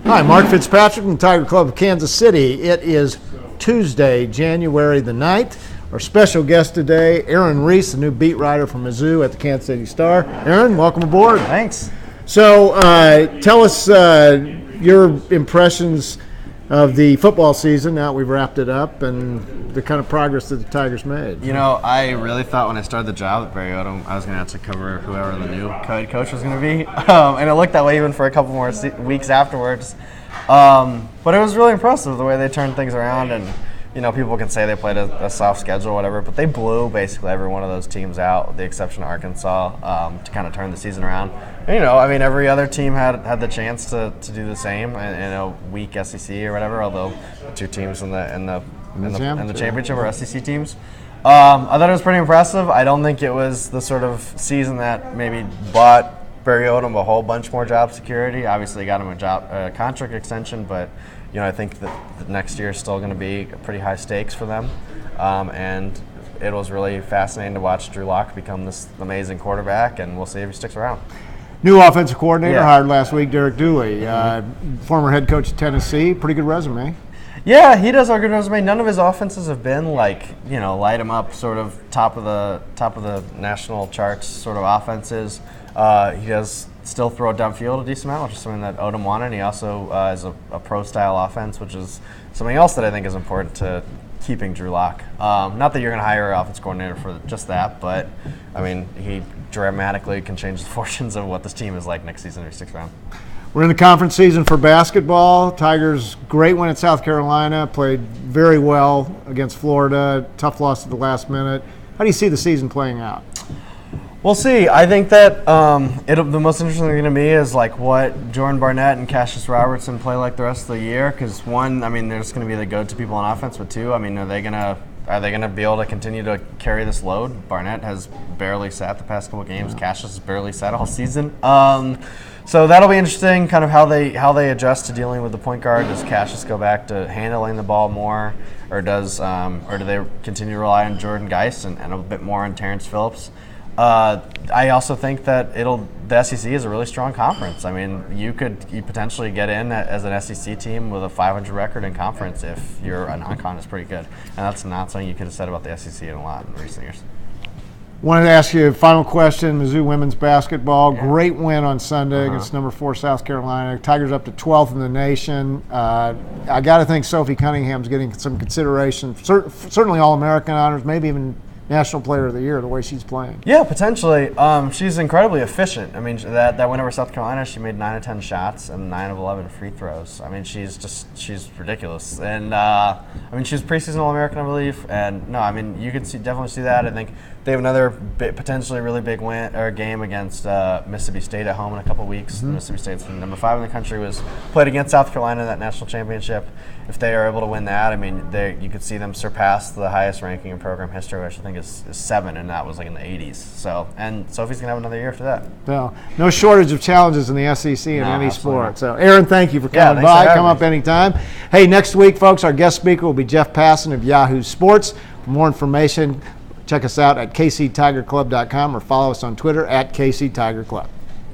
Hi, Mark Fitzpatrick from Tiger Club of Kansas City. It is Tuesday, January the 9th. Our special guest today, Aaron Reiss, the new beat writer from Mizzou at the Kansas City Star. Aaron, welcome aboard. Thanks. So tell us your impressions of the football season now that we've wrapped it up and the kind of progress that the Tigers made. You know, I really thought when I started the job at Barry Odom, I was going to have to cover whoever the new head coach was going to be. And it looked that way even for a couple more weeks afterwards. But it was really impressive the way they turned things around. And, you know, people can say they played a soft schedule or whatever, but they blew basically every one of those teams out, with the exception of Arkansas, to kind of turn the season around. And, you know, I mean, every other team had the chance to do the same in a weak SEC or whatever, although the two teams in the championship are SEC teams. I thought it was pretty impressive. I don't think it was the sort of season that maybe bought Barry Odom a whole bunch more job security. Obviously, got him a contract extension, but you know, I think that the next year is still going to be pretty high stakes for them. And it was really fascinating to watch Drew Lock become this amazing quarterback, and we'll see if he sticks around. New offensive coordinator hired last week, Derek Dooley, former head coach of Tennessee. Pretty good resume. Yeah, he does have a good resume. None of his offenses have been like, you know, light him up, sort of top of the national charts sort of offenses. He does still throw downfield a decent amount, which is something that Odom wanted. He also is a pro-style offense, which is something else that I think is important to keeping Drew Lock. Not that you're going to hire an offense coordinator for just that, but, I mean, he dramatically can change the fortunes of what this team is like next season if he sticks around. We're in the conference season for basketball. Tigers, great win at South Carolina, played very well against Florida, tough loss at the last minute. How do you see the season playing out? We'll see. I think that the most interesting thing to me is like what Jordan Barnett and Cassius Robertson play like the rest of the year. Because one, I mean, there's going to be the go-to people on offense, but two, I mean, are they going to be able to continue to carry this load? Barnett has barely sat the past couple games. Cassius has barely sat all season. So that'll be interesting, kind of how they adjust to dealing with the point guard. Does Cassius go back to handling the ball more, or do they continue to rely on Jordan Geist and a bit more on Terrence Phillips? I also think that the SEC is a really strong conference. I mean, you potentially get in as an SEC team with a 500 record in conference if your non-con is pretty good, and that's not something you could have said about the SEC in a lot in recent years. Wanted to ask you a final question. Mizzou women's basketball, great win on Sunday against number 4 South Carolina. Tigers up to 12th in the nation. I got to think Sophie Cunningham's getting some consideration, certainly All-American honors, maybe even National Player of the Year, the way she's playing. Yeah, potentially. She's incredibly efficient. I mean, that win over South Carolina, she made 9 of 10 shots and 9 of 11 free throws. I mean, she's ridiculous. And, I mean, she's preseason All-American, I believe. And, no, I mean, you could definitely see that. I think they have another potentially really big game against Mississippi State at home in a couple weeks. Mississippi State's number 5 in the country, was played against South Carolina in that national championship. If they are able to win that, I mean, you could see them surpass the highest ranking in program history, which I think is 7, and that was like in the 80s. So, and Sophie's going to have another year after that. No shortage of challenges in the SEC in any sport. Not. So, Aaron, thank you for coming by. Come up anytime. Hey, next week, folks, our guest speaker will be Jeff Passan of Yahoo Sports. For more information, check us out at kctigerclub.com or follow us on Twitter at kctigerclub.